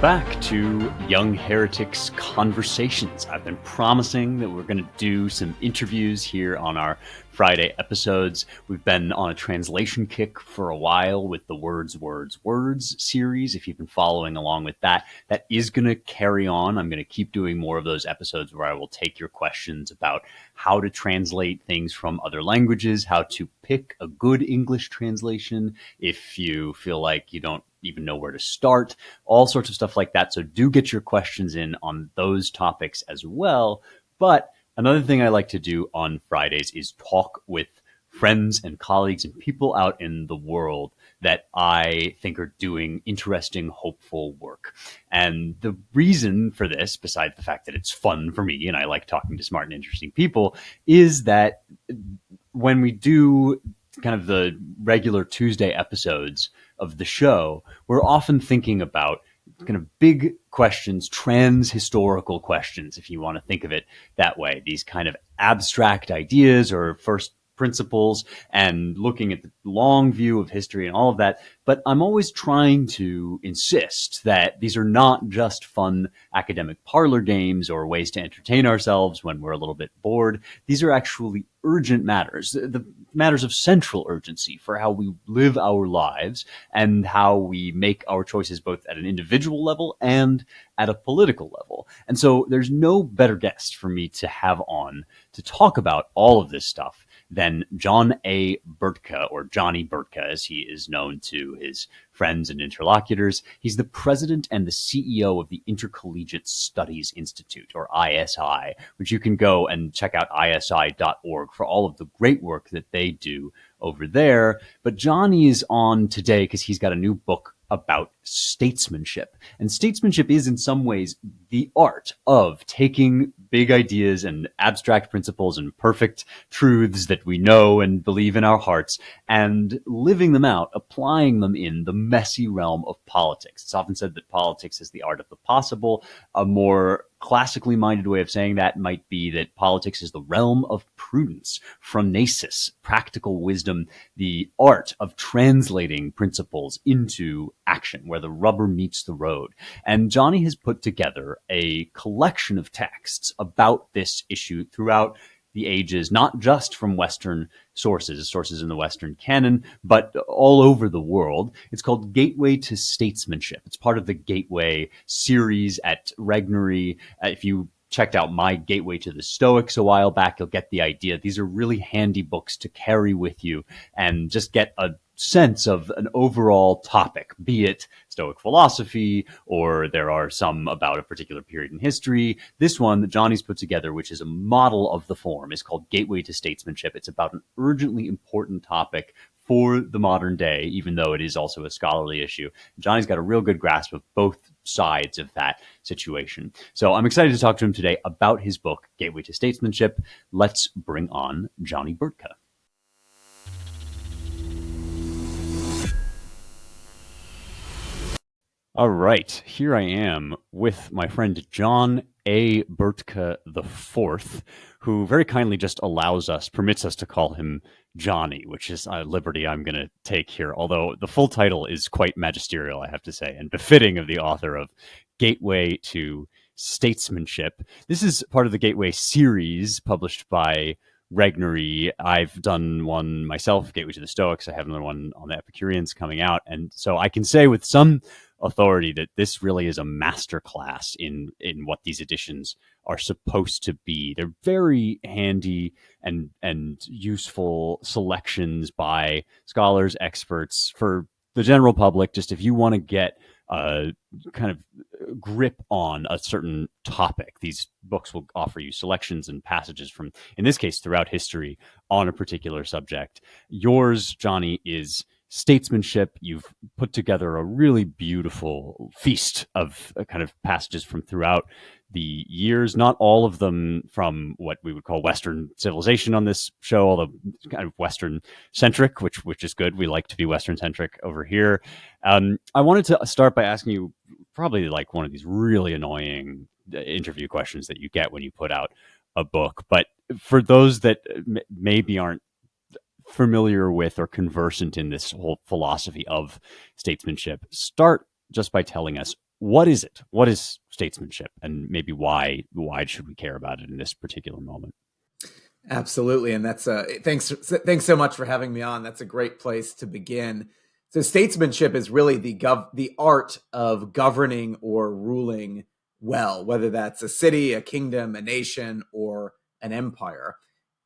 back to Young Heretics Conversations. I've been promising that we're going to do some interviews here on our Friday episodes. We've been on a translation kick for a while with the Words, Words series. If you've been following along with that, that is going to carry on. I'm going to keep doing more of those episodes where I will take your questions about how to translate things from other languages, how to pick a good English translation if you feel like you don't even know where to start, all sorts of stuff like that. So do get your questions in on those topics as well. But another thing I like to do on Fridays is talk with friends and colleagues and people out in the world that I think are doing interesting, hopeful work. And the reason for this, besides the fact that it's fun for me and I like talking to smart and interesting people, is that when we do kind of the regular Tuesday episodes of the show, we're often thinking about kind of big questions, trans-historical questions, if you want to think of it that way, these kind of abstract ideas or first principles and looking at the long view of history and all of that. But I'm always trying to insist that these are not just fun academic parlor games or ways to entertain ourselves when we're a little bit bored. These are actually urgent matters, the matters of central urgency for how we live our lives and how we make our choices both at an individual level and at a political level. And so there's no better guest for me to have on to talk about all of this stuff than John A. Burtka, or Johnny Burtka, as he is known to his friends and interlocutors. He's the president and the CEO of the Intercollegiate Studies Institute, or ISI, which you can go and check out isi.org for all of the great work that they do over there. But Johnny is on today because he's got a new book about statesmanship. And statesmanship is in some ways the art of taking big ideas and abstract principles and perfect truths that we know and believe in our hearts and living them out, applying them in the messy realm of politics. It's often said that politics is the art of the possible. A more classically minded way of saying that might be that politics is the realm of prudence, phronesis, practical wisdom, the art of translating principles into action, where the rubber meets the road. And Johnny has put together a collection of texts about this issue throughout the ages, not just from Western sources in the Western canon, but all over the world. It's called Gateway to Statesmanship. It's part of the Gateway series at Regnery. If you checked out my Gateway to the Stoics a while back, you'll get the idea. These are really handy books to carry with you and just get a sense of an overall topic, be it Stoic philosophy, or there are some about a particular period in history. This one that Johnny's put together, which is a model of the form, is called Gateway to Statesmanship. It's about an urgently important topic for the modern day, even though it is also a scholarly issue. Johnny's got a real good grasp of both sides of that situation. So I'm excited to talk to him today about his book, Gateway to Statesmanship. Let's bring on Johnny Burtka. All right, here I am with my friend John A. Burtka IV, who very kindly just permits us to call him Johnny, which is a liberty I'm going to take here, although the full title is quite magisterial, I have to say, and befitting of the author of Gateway to Statesmanship. This is part of the Gateway series published by Regnery. I've done one myself, Gateway to the Stoics. I have another one on the Epicureans coming out. And so I can say with some authority that this really is a masterclass in what these editions are supposed to be. They're very handy and useful selections by scholars, experts, for the general public. Just if you want to get a kind of grip on a certain topic, these books will offer you selections and passages from, in this case, throughout history on a particular subject. Yours, Johnny, is Statesmanship. You've put together a really beautiful feast of kind of passages from throughout the years, not all of them from what we would call Western civilization on this show, although kind of Western centric, which is good. We like to be Western centric over here. I wanted to start by asking you probably like one of these really annoying interview questions that you get when you put out a book. But for those that maybe aren't familiar with or conversant in this whole philosophy of statesmanship, start just by telling us, what is it? What is statesmanship, and maybe why should we care about it in this particular moment? Absolutely. And that's thanks so much for having me on. That's a great place to begin. So statesmanship is really the art of governing or ruling well, whether that's a city, a kingdom, a nation, or an empire.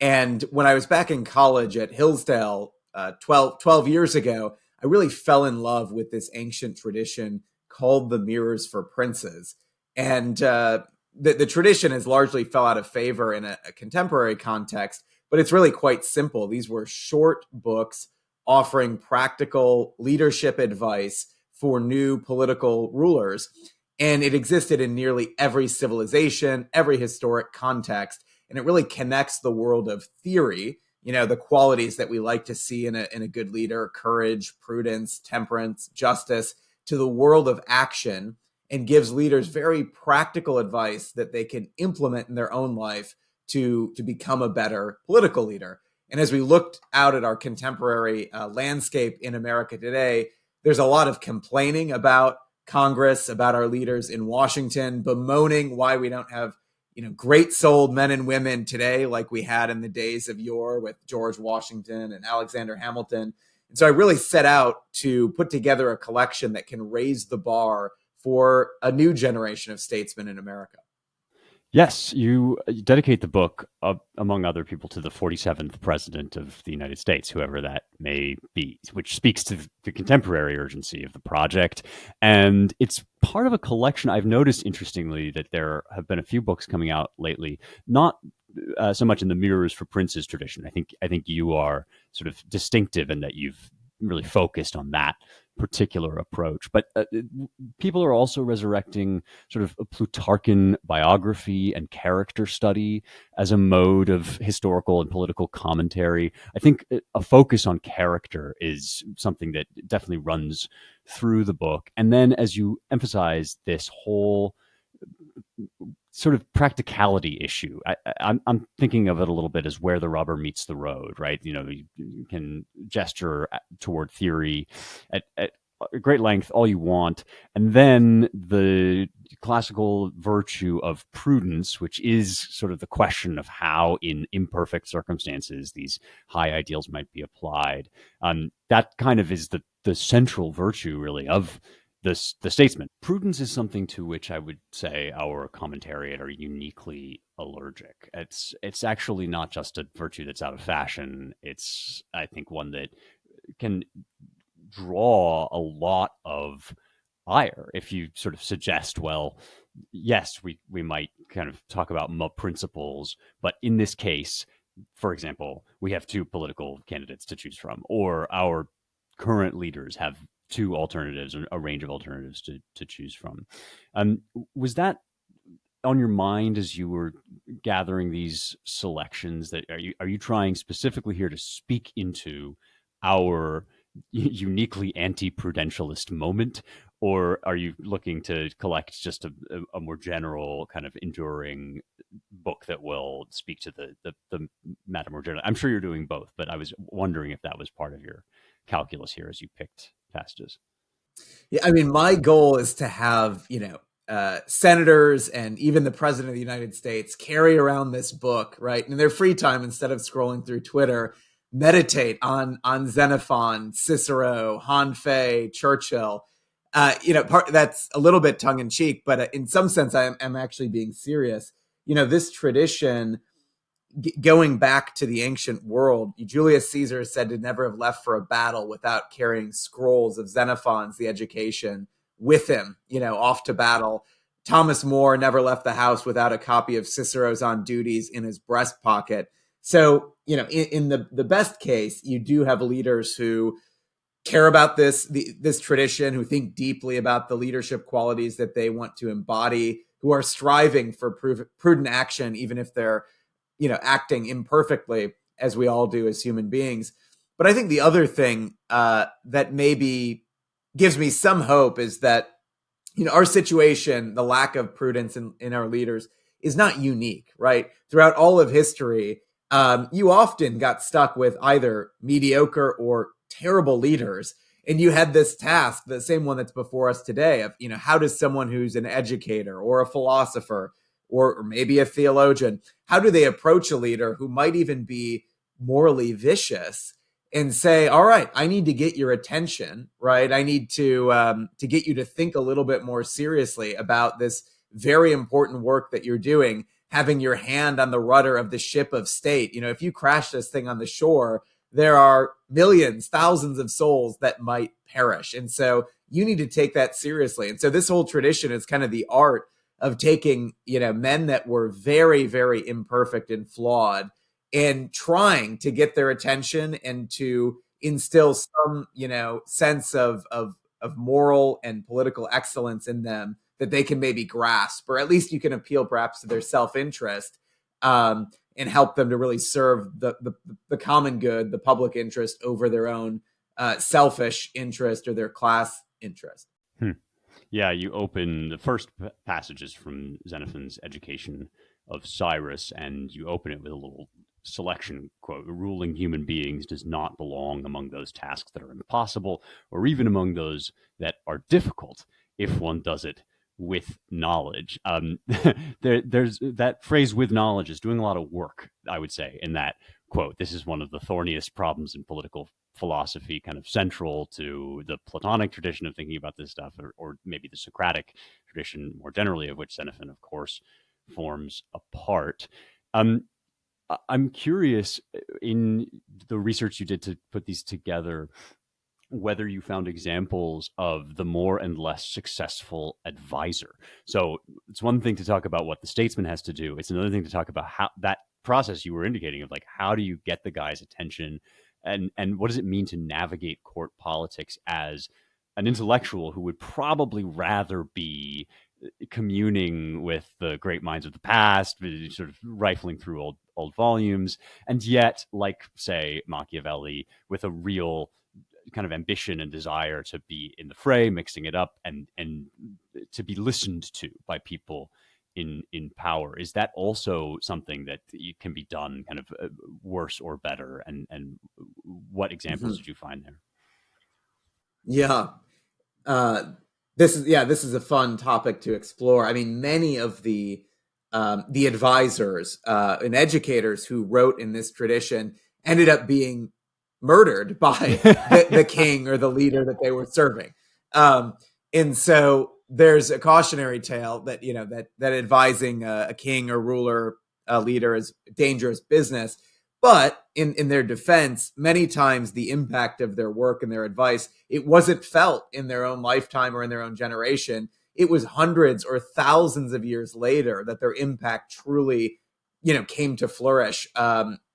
And when I was back in college at Hillsdale 12 years ago, I really fell in love with this ancient tradition called the Mirrors for Princes. And the tradition has largely fell out of favor in a contemporary context, but it's really quite simple. These were short books offering practical leadership advice for new political rulers. And it existed in nearly every civilization, every historic context. And it really connects the world of theory, the qualities that we like to see in a good leader: courage, prudence, temperance, justice, to the world of action, and gives leaders very practical advice that they can implement in their own life to become a better political leader. And as we looked out at our contemporary landscape in America today, there's a lot of complaining about Congress, about our leaders in Washington, bemoaning why we don't have great-souled men and women today like we had in the days of yore with George Washington and Alexander Hamilton. And so I really set out to put together a collection that can raise the bar for a new generation of statesmen in America. Yes, you dedicate the book, among other people, to the 47th president of the United States, whoever that may be, which speaks to the contemporary urgency of the project. And it's part of a collection. I've noticed, interestingly, that there have been a few books coming out lately, not so much in the Mirrors for Princes tradition. I think you are sort of distinctive in that you've really focused on that particular approach. But people are also resurrecting sort of a Plutarchan biography and character study as a mode of historical and political commentary. I think a focus on character is something that definitely runs through the book. And then as you emphasize this whole sort of practicality issue, I'm thinking of it a little bit as where the rubber meets the road, right? You can gesture toward theory at great length all you want, and then the classical virtue of prudence, which is sort of the question of how in imperfect circumstances these high ideals might be applied. That kind of is the central virtue, really, of the statesman. Prudence is something to which I would say our commentariat are uniquely allergic. It's actually not just a virtue that's out of fashion. It's, I think, one that can draw a lot of ire if you sort of suggest, well, yes, we might kind of talk about principles, but in this case, for example, we have two political candidates to choose from, or our current leaders have two alternatives, or a range of alternatives to choose from. Was that on your mind as you were gathering these selections? That are you trying specifically here to speak into our uniquely anti-prudentialist moment, or are you looking to collect just a more general kind of enduring book that will speak to the matter more generally? I'm sure you're doing both, but I was wondering if that was part of your calculus here as you picked passages. Yeah, I mean, my goal is to have, senators and even the president of the United States carry around this book, right, in their free time instead of scrolling through Twitter, meditate on Xenophon, Cicero, Han Fei, Churchill. That's a little bit tongue in cheek, but in some sense, I'm actually being serious. This tradition, going back to the ancient world, Julius Caesar is said to never have left for a battle without carrying scrolls of Xenophon's The Education with him, off to battle. Thomas More never left the house without a copy of Cicero's On Duties in his breast pocket. So, in the best case, you do have leaders who care about this tradition, who think deeply about the leadership qualities that they want to embody, who are striving for prudent action, even if they're acting imperfectly, as we all do as human beings. But I think the other thing that maybe gives me some hope is that, our situation, the lack of prudence in our leaders, is not unique, right? Throughout all of history, you often got stuck with either mediocre or terrible leaders. And you had this task, the same one that's before us today, of, how does someone who's an educator or a philosopher or maybe a theologian, how do they approach a leader who might even be morally vicious and say, all right, I need to get your attention, right? I need to get you to think a little bit more seriously about this very important work that you're doing, having your hand on the rudder of the ship of state. If you crash this thing on the shore, there are millions, thousands of souls that might perish. And so you need to take that seriously. And so this whole tradition is kind of the art of taking, men that were very, very imperfect and flawed and trying to get their attention and to instill some, sense of moral and political excellence in them that they can maybe grasp, or at least you can appeal perhaps to their self-interest, and help them to really serve the common good, the public interest over their own selfish interest or their class interest. Yeah, you open the first passages from Xenophon's Education of Cyrus, and you open it with a little selection quote: ruling human beings does not belong among those tasks that are impossible, or even among those that are difficult, if one does it with knowledge. There's that phrase, with knowledge, is doing a lot of work, I would say, in that quote. This is one of the thorniest problems in political philosophy, kind of central to the Platonic tradition of thinking about this stuff, or maybe the Socratic tradition more generally, of which Xenophon, of course, forms a part. I'm curious, in the research you did to put these together, whether you found examples of the more and less successful advisor. So it's one thing to talk about what the statesman has to do. It's another thing to talk about how that process you were indicating of, like, how do you get the guy's attention, and what does it mean to navigate court politics as an intellectual who would probably rather be communing with the great minds of the past, sort of rifling through old volumes, and yet, like, say, Machiavelli, with a real kind of ambition and desire to be in the fray, mixing it up, and to be listened to by people in power. Is that also something that can be done kind of worse or better? And what examples did you find there? Yeah. This is a fun topic to explore. I mean, many of the advisors and educators who wrote in this tradition ended up being murdered by the king or the leader that they were serving. And so there's a cautionary tale that, that advising a king or ruler, a leader, is dangerous business. But in their defense, many times the impact of their work and their advice, it wasn't felt in their own lifetime or in their own generation. It was hundreds or thousands of years later that their impact truly, came to flourish.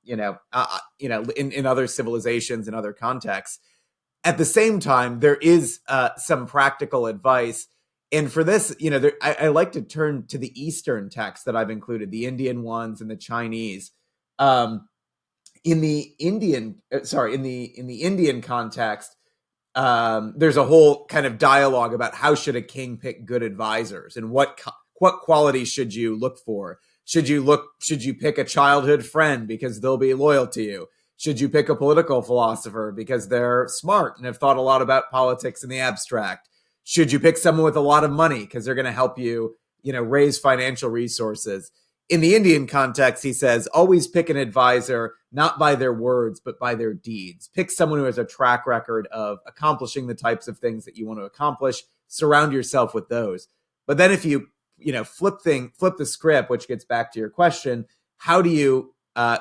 In other civilizations and other contexts. At the same time, there is some practical advice. And for this, I like to turn to the Eastern texts that I've included, the Indian ones and the Chinese. In the Indian context, there's a whole kind of dialogue about how should a king pick good advisors, and what qualities should you look for. Should you pick a childhood friend because they'll be loyal to you? Should you pick a political philosopher because they're smart and have thought a lot about politics in the abstract? Should you pick someone with a lot of money because they're going to help you, raise financial resources? In the Indian context, he says, always pick an advisor, not by their words, but by their deeds. Pick someone who has a track record of accomplishing the types of things that you want to accomplish. Surround yourself with those. But then if you flip the script, which gets back to your question, how do you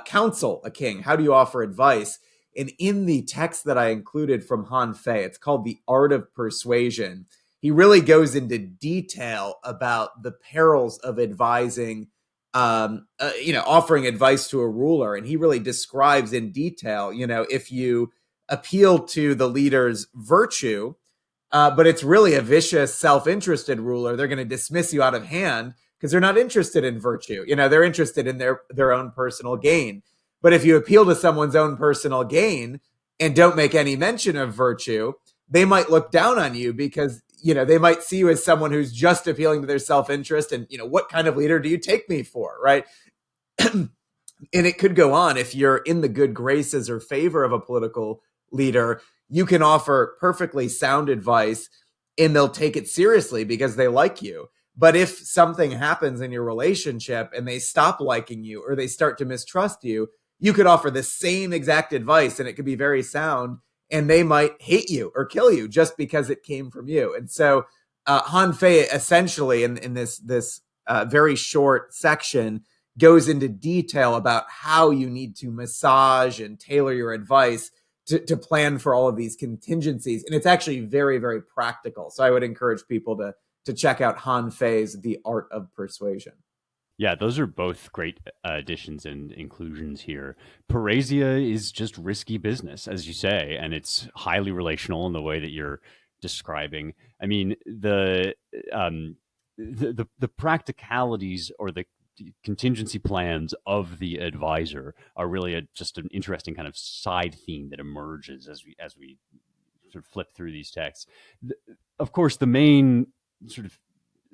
counsel a king? How do you offer advice? And in the text that I included from Han Fei, it's called The Art of Persuasion. He really goes into detail about the perils of advising, offering advice to a ruler. And he really describes in detail, if you appeal to the leader's virtue, but it's really a vicious, self-interested ruler, they're going to dismiss you out of hand because they're not interested in virtue. They're interested in their own personal gain. But if you appeal to someone's own personal gain and don't make any mention of virtue, they might look down on you because, they might see you as someone who's just appealing to their self-interest. And, what kind of leader do you take me for, right? And it could go on. If you're in the good graces or favor of a political leader, you can offer perfectly sound advice and they'll take it seriously because they like you. But if something happens in your relationship and they stop liking you or they start to mistrust you, you could offer the same exact advice and it could be very sound, and they might hate you or kill you just because it came from you. And so Han Fei essentially in this very short section goes into detail about how you need to massage and tailor your advice to plan for all of these contingencies. And it's actually very, very practical. So I would encourage people to check out Han Fei's The Art of Persuasion. Yeah, those are both great additions and inclusions here. Parrhesia is just risky business, as you say, and it's highly relational in the way that you're describing. I mean, the practicalities or the contingency plans of the advisor are really just an interesting kind of side theme that emerges as we sort of flip through these texts. Of course, the main sort of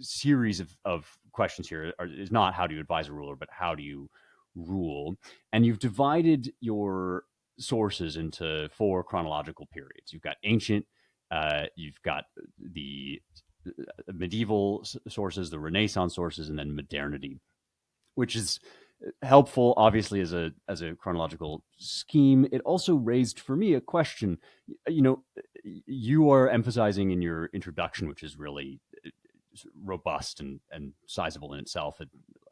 series of questions here is not how do you advise a ruler, but how do you rule? And you've divided your sources into 4 chronological periods. You've got ancient, you've got the medieval sources, the Renaissance sources, and then modernity, which is helpful, obviously, as a chronological scheme. It also raised for me a question. You know, you are emphasizing in your introduction, which is really robust and sizable in itself,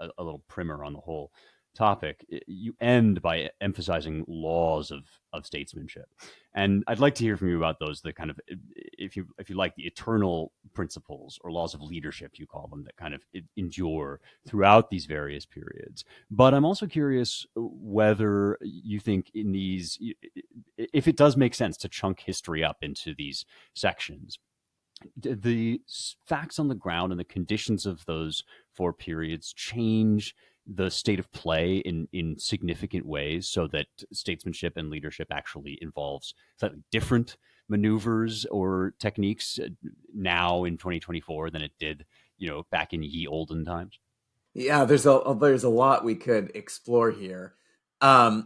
a little primer on the whole topic. You end by emphasizing laws of statesmanship, and I'd like to hear from you about those. The kind of, if you like, the eternal principles or laws of leadership, you call them, that kind of endure throughout these various periods. But I'm also curious whether you think in these, if it does make sense to chunk history up into these sections. The facts on the ground and the conditions of those 4 periods change the state of play in significant ways, so that statesmanship and leadership actually involves slightly different maneuvers or techniques now in 2024 than it did, back in ye olden times. Yeah, there's a lot we could explore here. I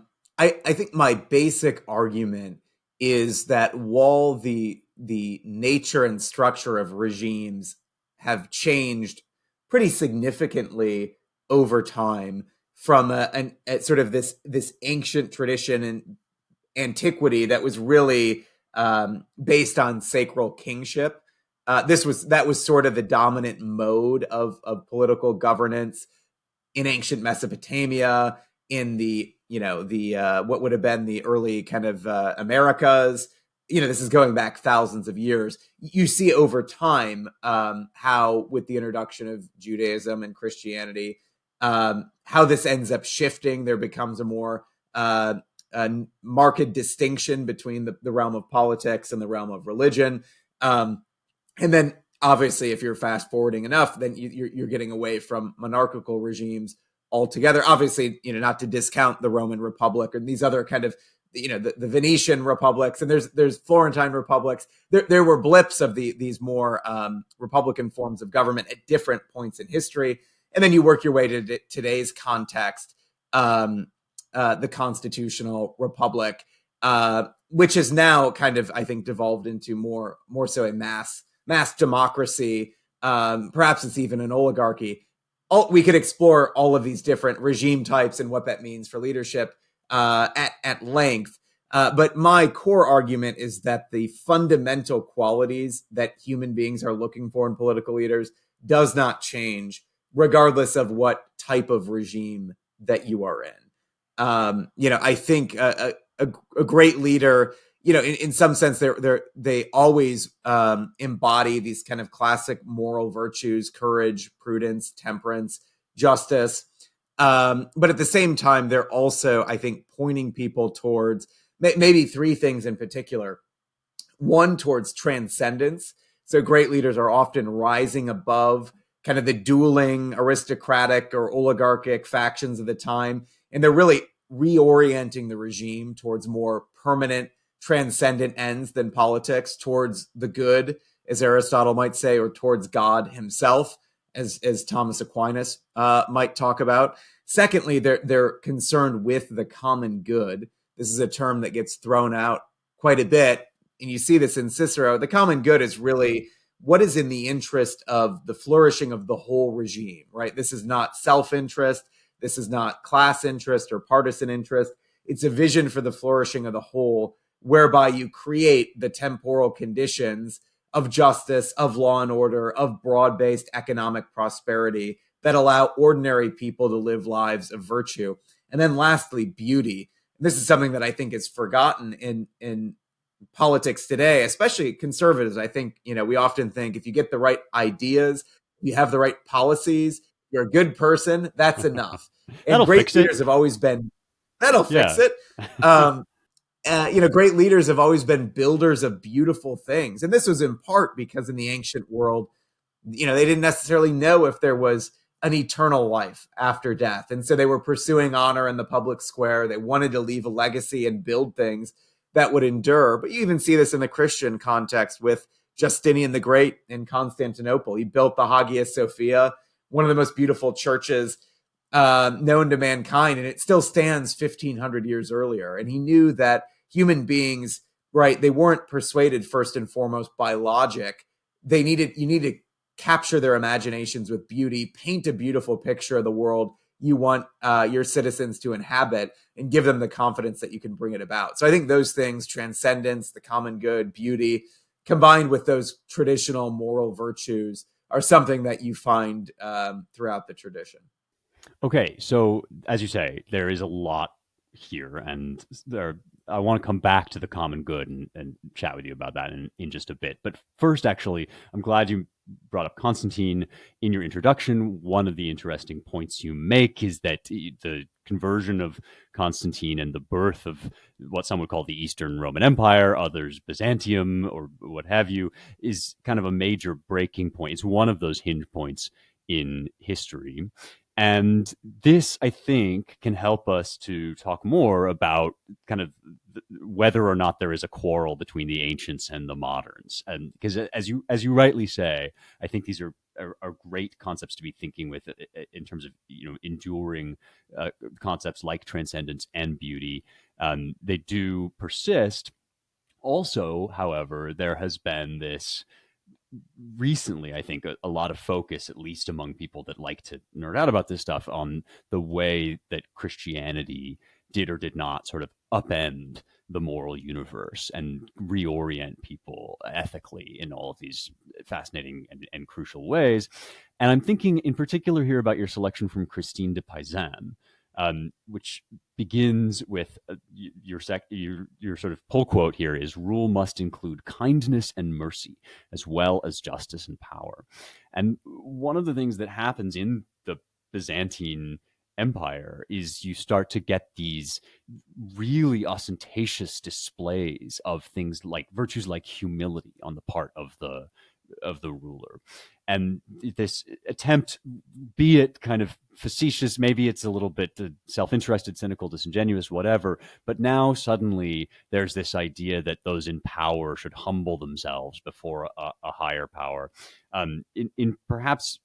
think my basic argument is that while the nature and structure of regimes have changed pretty significantly over time from a sort of this ancient tradition and antiquity that was really based on sacral kingship. That was sort of the dominant mode of political governance in ancient Mesopotamia, in the what would have been the early kind of Americas. This is going back thousands of years. You see over time how, with the introduction of Judaism and Christianity, how this ends up shifting. There becomes a more marked distinction between the realm of politics and the realm of religion. And then, obviously, if you're fast forwarding enough, then you're getting away from monarchical regimes altogether. Obviously, not to discount the Roman Republic and these other kind of, the Venetian republics, and there's Florentine republics. There were blips of these more republican forms of government at different points in history, and then you work your way to today's context, the constitutional republic, which is now kind of, I think, devolved into more so a mass democracy. Perhaps it's even an oligarchy. We could explore all of these different regime types and what that means for leadership at length. But my core argument is that the fundamental qualities that human beings are looking for in political leaders does not change, regardless of what type of regime that you are in. I think a great leader, in some sense, they always embody these kind of classic moral virtues: courage, prudence, temperance, justice. But at the same time, they're also, I think, pointing people towards maybe 3 things in particular. One, towards transcendence. So great leaders are often rising above kind of the dueling aristocratic or oligarchic factions of the time, and they're really reorienting the regime towards more permanent, transcendent ends than politics, towards the good, as Aristotle might say, or towards God himself, as Thomas Aquinas might talk about. Secondly, they're concerned with the common good. This is a term that gets thrown out quite a bit, and you see this in Cicero, the common good is really what is in the interest of the flourishing of the whole regime, right? This is not self-interest. This is not class interest or partisan interest. It's a vision for the flourishing of the whole, whereby you create the temporal conditions of justice, of law and order, of broad-based economic prosperity that allow ordinary people to live lives of virtue. And then lastly, beauty. This is something that I think is forgotten in politics today, especially conservatives. I think, we often think if you get the right ideas, you have the right policies, you're a good person, that's enough. And great leaders have always been, that'll fix it. Great leaders have always been builders of beautiful things. And this was in part because in the ancient world, they didn't necessarily know if there was an eternal life after death. And so they were pursuing honor in the public square. They wanted to leave a legacy and build things that would endure. But you even see this in the Christian context with Justinian the Great in Constantinople. He built the Hagia Sophia, one of the most beautiful churches known to mankind, and it still stands 1,500 years earlier. And he knew that human beings, right, they weren't persuaded first and foremost by logic. You need to capture their imaginations with beauty, paint a beautiful picture of the world you want your citizens to inhabit, and give them the confidence that you can bring it about. So I think those things, transcendence, the common good, beauty, combined with those traditional moral virtues, are something that you find throughout the tradition. Okay, so as you say, there is a lot here, and I want to come back to the common good and chat with you about that in just a bit. But first, actually, I'm glad you brought up Constantine in your introduction. One of the interesting points you make is that the conversion of Constantine and the birth of what some would call the Eastern Roman Empire, others Byzantium, or what have you, is kind of a major breaking point. It's one of those hinge points in history. And this, I think, can help us to talk more about kind of whether or not there is a quarrel between the ancients and the moderns. And because as you rightly say, I think these are great concepts to be thinking with in terms of enduring concepts like transcendence and beauty. They do persist. Also, however, there has been this recently, I think, a lot of focus, at least among people that like to nerd out about this stuff, on the way that Christianity did or did not sort of upend the moral universe and reorient people ethically in all of these fascinating and crucial ways. And I'm thinking in particular here about your selection from Christine de Pizan, which begins with your sort of pull quote here is, "Rule must include kindness and mercy, as well as justice and power." And one of the things that happens in the Byzantine Empire is you start to get these really ostentatious displays of things like virtues like humility on the part of the ruler. And this attempt, be it kind of facetious, maybe it's a little bit self-interested, cynical, disingenuous, whatever, but now suddenly there's this idea that those in power should humble themselves before a higher power, in perhaps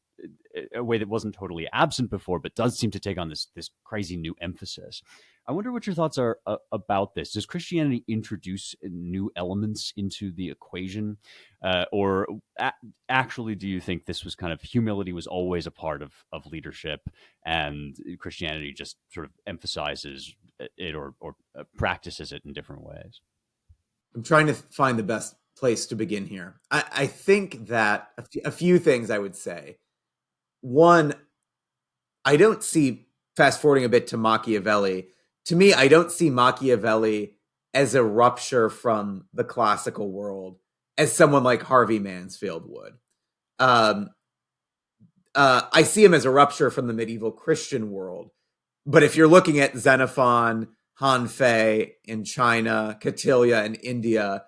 a way that wasn't totally absent before, but does seem to take on this crazy new emphasis. I wonder what your thoughts are about this. Does Christianity introduce new elements into the equation? Or actually, do you think this was kind of humility was always a part of leadership, and Christianity just sort of emphasizes it or practices it in different ways? I'm trying to find the best place to begin here. I think that a few things I would say. One, I don't see, fast forwarding a bit to Machiavelli, to me, I don't see Machiavelli as a rupture from the classical world as someone like Harvey Mansfield would. I see him as a rupture from the medieval Christian world. But if you're looking at Xenophon, Han Fei in China, Kautilya in India,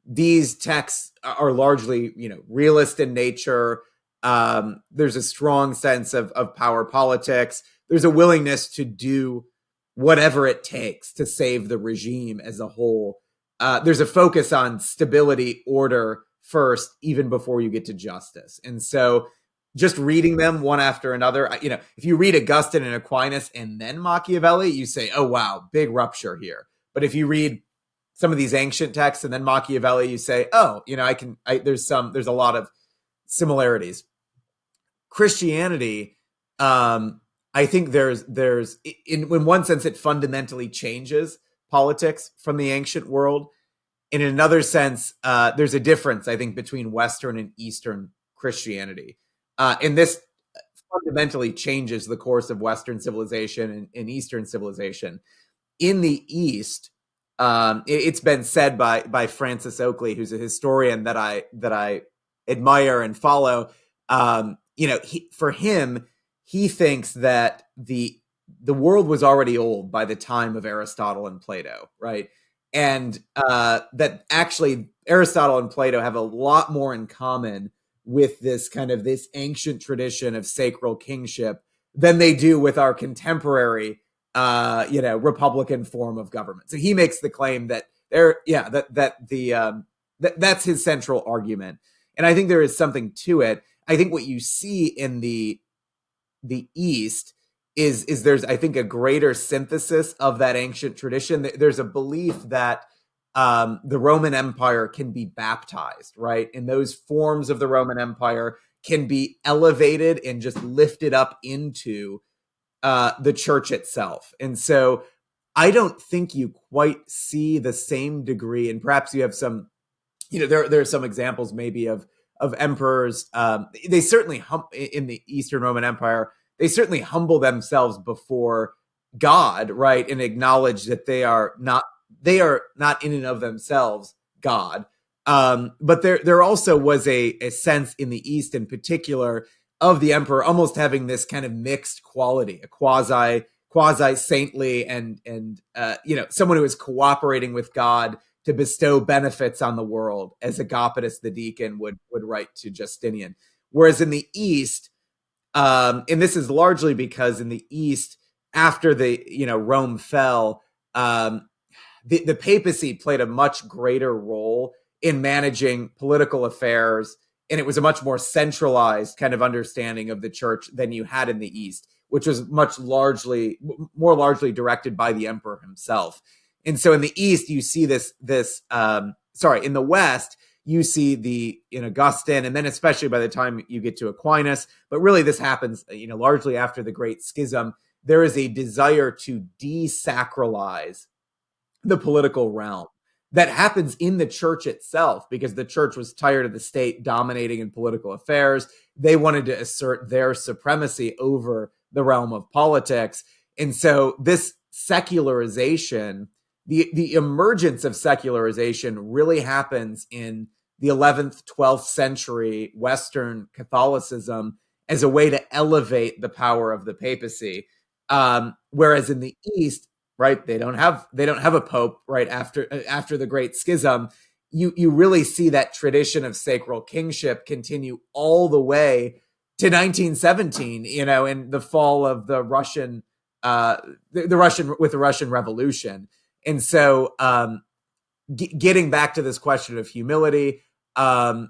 these texts are largely, realist in nature. There's a strong sense of power politics. There's a willingness to do whatever it takes to save the regime as a whole. There's a focus on stability, order first, even before you get to justice. And so just reading them one after another, if you read Augustine and Aquinas and then Machiavelli, you say, oh, wow, big rupture here. But if you read some of these ancient texts, and then Machiavelli, you say, oh, there's a lot of similarities. Christianity, I think there's in one sense it fundamentally changes politics from the ancient world. In another sense, there's a difference, I think, between Western and Eastern Christianity, and this fundamentally changes the course of Western civilization and Eastern civilization. In the East, it's been said by Francis Oakley, who's a historian that I admire and follow. For him, he thinks that the world was already old by the time of Aristotle and Plato, right? And that actually Aristotle and Plato have a lot more in common with this ancient tradition of sacral kingship than they do with our contemporary Republican form of government. So he makes the claim that that's his central argument. And I think there is something to it. I think what you see in the East is there's, I think, a greater synthesis of that ancient tradition. There's a belief that the Roman Empire can be baptized, right? And those forms of the Roman Empire can be elevated and just lifted up into the church itself. And so I don't think you quite see the same degree, and perhaps you have some, there are some examples maybe of emperors. They certainly in the Eastern Roman Empire, they certainly humble themselves before God, right, and acknowledge that they are not in and of themselves God. But there also was a sense in the East, in particular, of the emperor almost having this kind of mixed quality, a quasi saintly and someone who is cooperating with God to bestow benefits on the world, as Agapitus the deacon would write to Justinian. Whereas in the East, and this is largely because in the East, after Rome fell, the papacy played a much greater role in managing political affairs, and it was a much more centralized kind of understanding of the church than you had in the East, which was more largely directed by the emperor himself. And so in the East, you see in the West, you see in Augustine, and then especially by the time you get to Aquinas, but really this happens, largely after the Great Schism, there is a desire to desacralize the political realm that happens in the church itself, because the church was tired of the state dominating in political affairs. They wanted to assert their supremacy over the realm of politics. And so this secularization, the emergence of secularization really happens in the 11th, 12th century Western Catholicism as a way to elevate the power of the papacy. Whereas in the East, right, they don't have a pope right after the Great Schism. You really see that tradition of sacral kingship continue all the way to 1917, in the fall of the Russian Revolution. And so getting back to this question of humility, to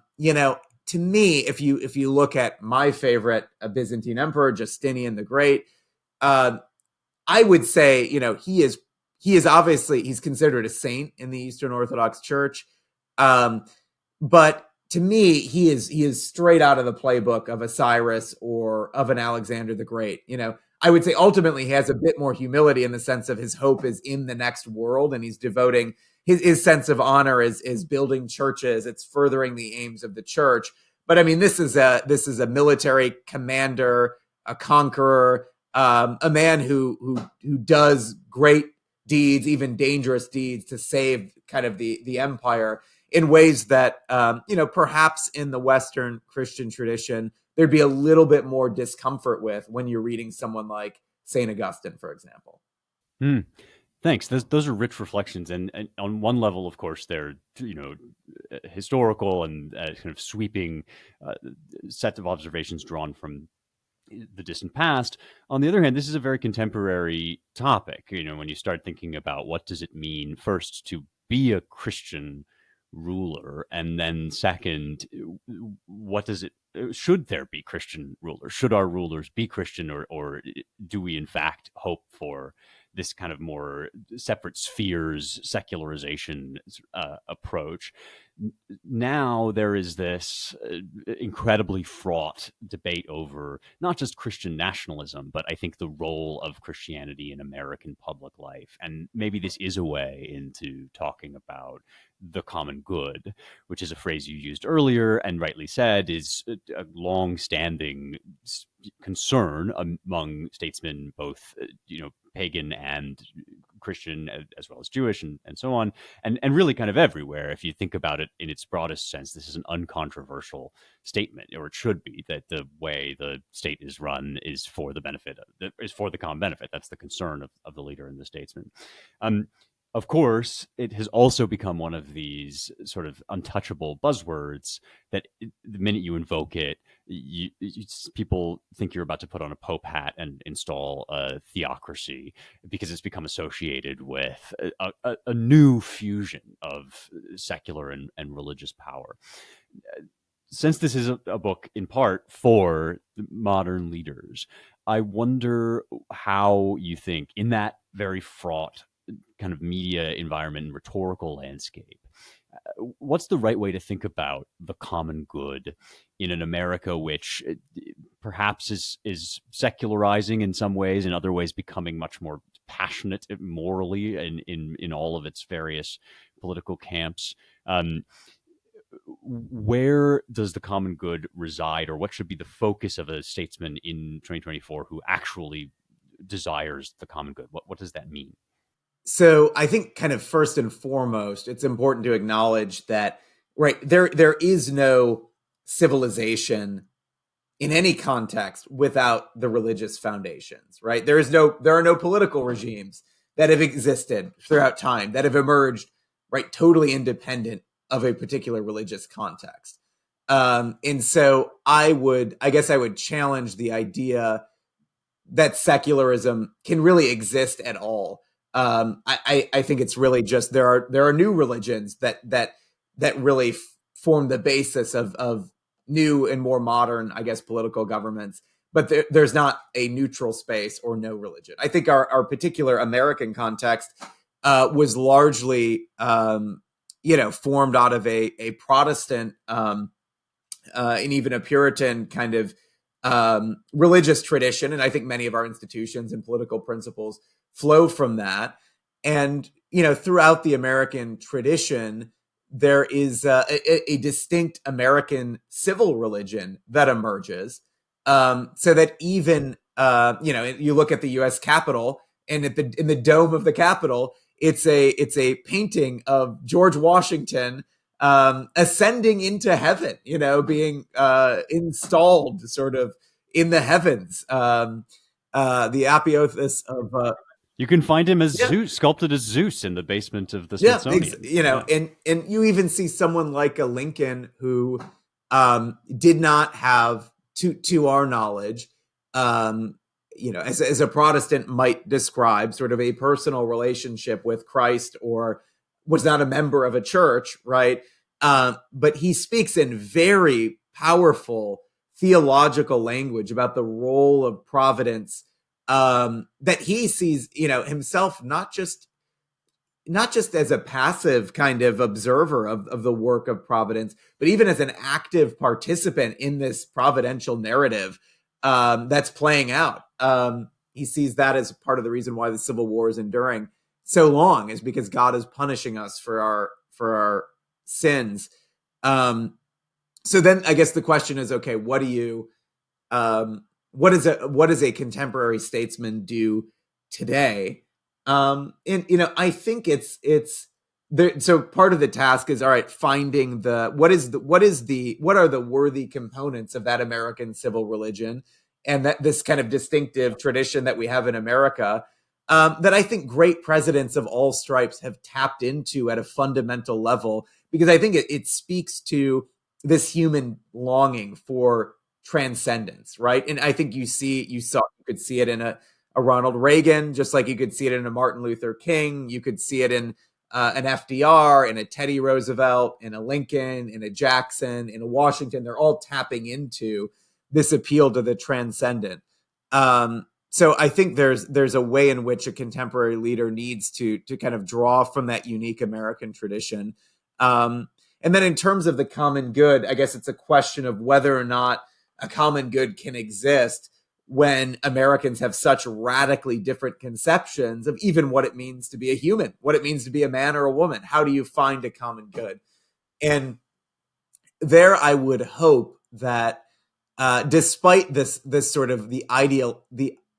me, if you look at my favorite Byzantine emperor, Justinian the Great, I would say, he is obviously, he's considered a saint in the Eastern Orthodox Church. But to me, he is straight out of the playbook of a Cyrus or of an Alexander the Great. I would say ultimately he has a bit more humility in the sense of his hope is in the next world, and he's devoting his sense of honor is building churches. It's furthering the aims of the church. But I mean, this is a military commander, a conqueror, a man who does great deeds, even dangerous deeds, to save kind of the empire in ways that perhaps in the Western Christian tradition there'd be a little bit more discomfort with when you're reading someone like Saint Augustine, for example. Thanks. Those are rich reflections, and on one level, of course, they're historical and kind of sweeping set of observations drawn from the distant past. On the other hand, this is a very contemporary topic. When you start thinking about what does it mean first to be a Christian ruler, and then second, should there be Christian rulers? Should our rulers be Christian, or do we in fact hope for this kind of more separate spheres secularization approach. Now there is this incredibly fraught debate over not just Christian nationalism, but I think the role of Christianity in American public life. And maybe this is a way into talking about the common good, which is a phrase you used earlier and rightly said is a long-standing concern among statesmen, both pagan and Christian, as well as Jewish, and so on, and really kind of everywhere. If you think about it in its broadest sense, this is an uncontroversial statement, or it should be, that the way the state is run is for the benefit is for the common benefit. That's the concern of the leader and the statesman. Of course, it has also become one of these sort of untouchable buzzwords that the minute you invoke it, people think you're about to put on a pope hat and install a theocracy, because it's become associated with a new fusion of secular and religious power. Since this is a book in part for modern leaders, I wonder how you think, in that very fraught kind of media environment and rhetorical landscape, what's the right way to think about the common good in an America which perhaps is secularizing in some ways, in other ways becoming much more passionate morally in all of its various political camps? Where does the common good reside, or what should be the focus of a statesman in 2024 who actually desires the common good? What does that mean? So I think kind of first and foremost, it's important to acknowledge that, right, there is no civilization in any context without the religious foundations, right? There are no political regimes that have existed throughout time that have emerged, right, totally independent of a particular religious context. And so I guess I would challenge the idea that secularism can really exist at all. I think it's really just there are new religions that really form the basis of new and more modern, I guess, political governments. But there's not a neutral space or no religion. I think our particular American context was largely formed out of a Protestant and even a Puritan kind of religious tradition. And I think many of our institutions and political principles flow from that. And, throughout the American tradition, there is a distinct American civil religion that emerges. So that even, you look at the U.S. Capitol, and in the dome of the Capitol, it's a painting of George Washington ascending into heaven, being installed sort of in the heavens. The apotheosis of you can find him as Zeus, sculpted as Zeus in the basement of the Smithsonian. And you even see someone like a Lincoln who did not have, to our knowledge, as a Protestant might describe, sort of a personal relationship with Christ, or was not a member of a church, right? But he speaks in very powerful theological language about the role of providence, that he sees, himself not just as a passive kind of observer of the work of providence, but even as an active participant in this providential narrative that's playing out. He sees that as part of the reason why the Civil War is enduring so long, is because God is punishing us for our sins. So then I guess the question is, okay, what does a contemporary statesman do today? And I think it's there. So part of the task is, all right, finding what are the worthy components of that American civil religion, and that this kind of distinctive tradition that we have in America, that I think great presidents of all stripes have tapped into at a fundamental level, because I think it speaks to this human longing for transcendence, right? And I think you could see it in a Ronald Reagan, just like you could see it in a Martin Luther King. You could see it in an FDR, in a Teddy Roosevelt, in a Lincoln, in a Jackson, in a Washington. They're all tapping into this appeal to the transcendent. so I think there's a way in which a contemporary leader needs to kind of draw from that unique American tradition. And then in terms of the common good, I guess it's a question of whether or not a common good can exist when Americans have such radically different conceptions of even what it means to be a human, what it means to be a man or a woman. How do you find a common good? And there I would hope that despite this sort of the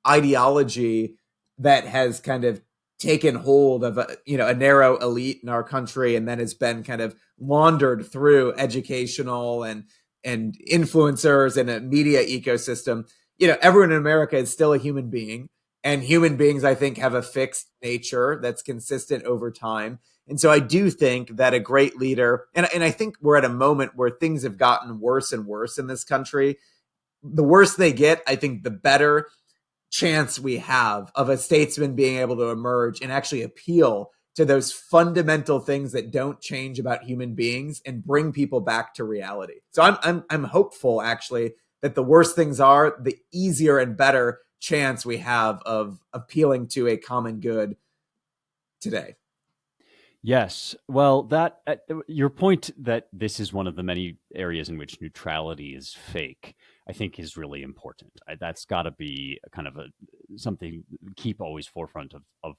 ideology that has kind of taken hold of a narrow elite in our country, and then has been kind of laundered through educational and influencers and a media ecosystem, everyone in America is still a human being, and human beings, I think, have a fixed nature that's consistent over time. And so I do think that a great leader, and I think we're at a moment where things have gotten worse and worse in this country. The worse they get, I think the better chance we have of a statesman being able to emerge and actually appeal to those fundamental things that don't change about human beings and bring people back to reality. So I'm hopeful, actually, that the worse things are, the easier and better chance we have of appealing to a common good today. Yes. Well, that your point that this is one of the many areas in which neutrality is fake, I think, is really important. That's got to be a kind of something keep always forefront of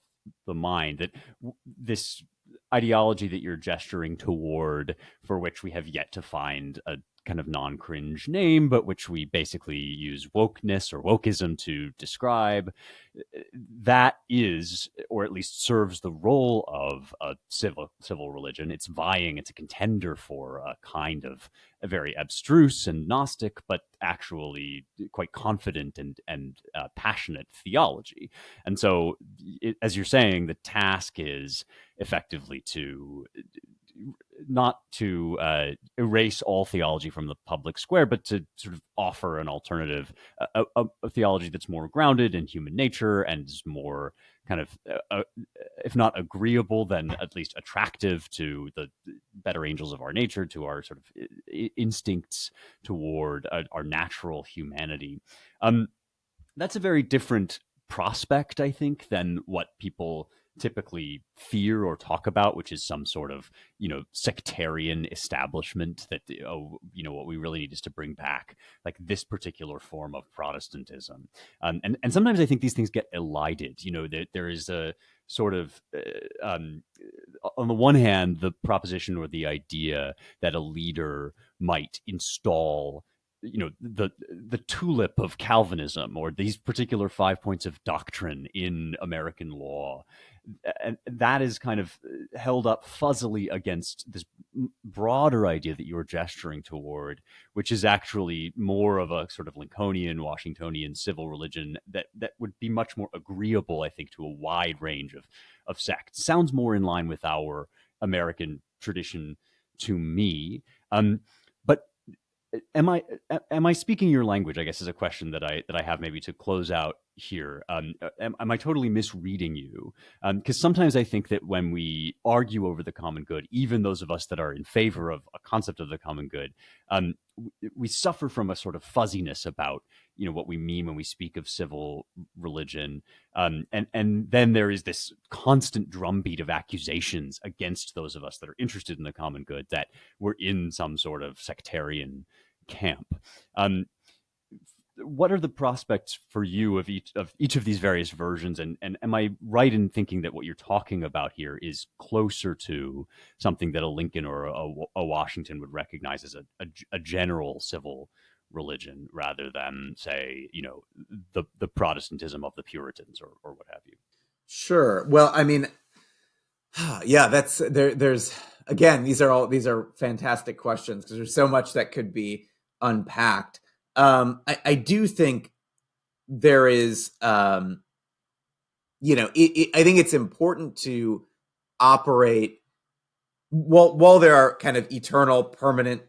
the mind, that this ideology that you're gesturing toward, for which we have yet to find a kind of non-cringe name, but which we basically use wokeness or wokeism to describe, that is, or at least serves the role of a civil religion. It's a contender for a kind of a very abstruse and Gnostic, but actually quite confident and passionate theology. And so, as you're saying, the task is effectively to not to erase all theology from the public square, but to sort of offer an alternative, a theology that's more grounded in human nature and is more kind of, if not agreeable, then at least attractive to the better angels of our nature, to our sort of instincts toward our natural humanity. That's a very different prospect, I think, than what people typically fear or talk about, which is some sort of, sectarian establishment that, what we really need is to bring back like this particular form of Protestantism. And sometimes I think these things get elided. There is a sort of, on the one hand, the proposition or the idea that a leader might install the tulip of Calvinism, or these particular 5 points of doctrine in American law. And that is kind of held up fuzzily against this broader idea that you're gesturing toward, which is actually more of a sort of Lincolnian, Washingtonian civil religion that would be much more agreeable, I think, to a wide range of sects. Sounds more in line with our American tradition to me. But am I speaking your language, I guess, is a question that I have maybe to close out here. Am I totally misreading you? Because sometimes I think that when we argue over the common good, even those of us that are in favor of a concept of the common good, we suffer from a sort of fuzziness about what we mean when we speak of civil religion, and then there is this constant drumbeat of accusations against those of us that are interested in the common good that we're in some sort of sectarian camp. What are the prospects for you of each of these various versions? And am I right in thinking that what you're talking about here is closer to something that a Lincoln or a Washington would recognize as a general civil religion, rather than, say, the Protestantism of the Puritans or what have you? Sure. Well, I mean, yeah, that's there's again, these are fantastic questions because there's so much that could be unpacked. I do think there is, I think it's important to operate while there are kind of eternal, permanent,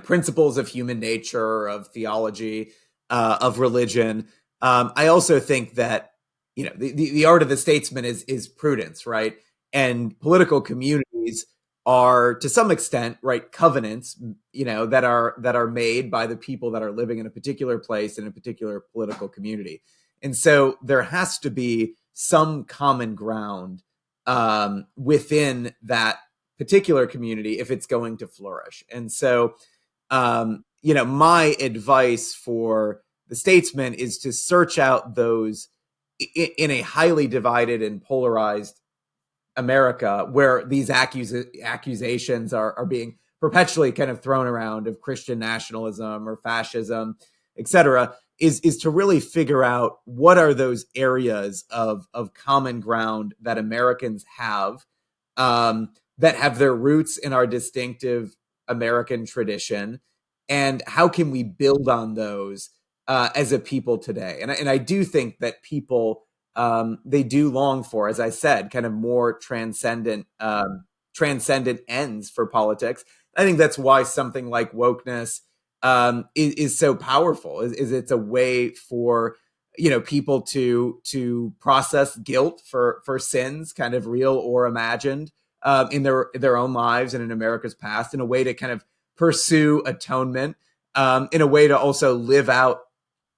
principles of human nature, of theology, of religion. I also think that, the art of the statesman is prudence, right? And political communities are, to some extent, right, covenants, that are made by the people that are living in a particular place in a particular political community. And so there has to be some common ground within that particular community if it's going to flourish. And so, my advice for the statesman is to search out those in a highly divided and polarized America, where these accusations are being perpetually kind of thrown around of Christian nationalism or fascism, et cetera, is to really figure out what are those areas of common ground that Americans have, that have their roots in our distinctive American tradition, and how can we build on those as a people today. And I do think that people, they do long for, as I said, kind of more transcendent ends for politics. I think that's why something like wokeness is so powerful. Is it's a way for people to process guilt for sins, kind of real or imagined, in their own lives and in America's past, in a way to kind of pursue atonement, in a way to also live out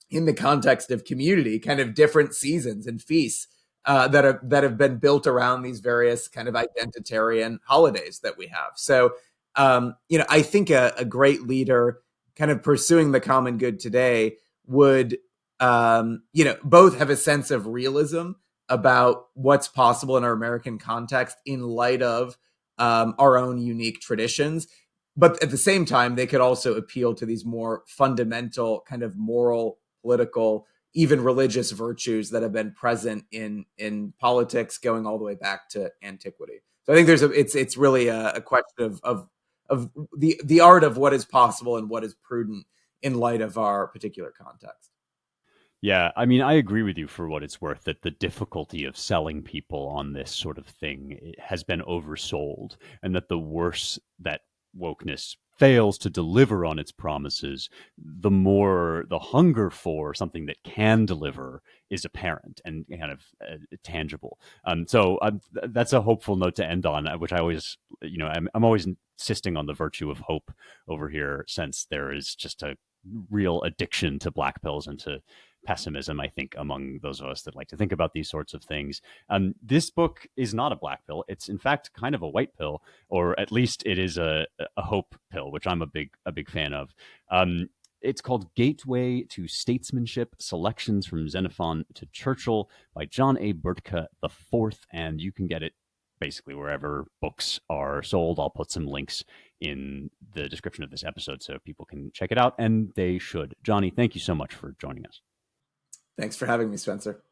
in the context of community, kind of different seasons and feasts that have been built around these various kind of identitarian holidays that we have. So, I think a great leader kind of pursuing the common good today would, both have a sense of realism about what's possible in our American context in light of our own unique traditions. But at the same time, they could also appeal to these more fundamental kind of moral, political, even religious virtues that have been present in politics going all the way back to antiquity. So I think it's really a question of the art of what is possible and what is prudent in light of our particular context. Yeah, I mean, I agree with you for what it's worth that the difficulty of selling people on this sort of thing has been oversold, and that the worse that wokeness fails to deliver on its promises, the more the hunger for something that can deliver is apparent and kind of tangible. That's a hopeful note to end on, which I always, I'm always insisting on the virtue of hope over here, since there is just a real addiction to black pills and to pessimism, I think, among those of us that like to think about these sorts of things. This book is not a black pill. It's in fact kind of a white pill, or at least it is a hope pill, which I'm a big fan of. It's called Gateway to Statesmanship, Selections from Xenophon to Churchill by John A. Burtka IV, and you can get it basically wherever books are sold. I'll put some links in the description of this episode so people can check it out, and they should. Johnny, thank you so much for joining us. Thanks for having me, Spencer.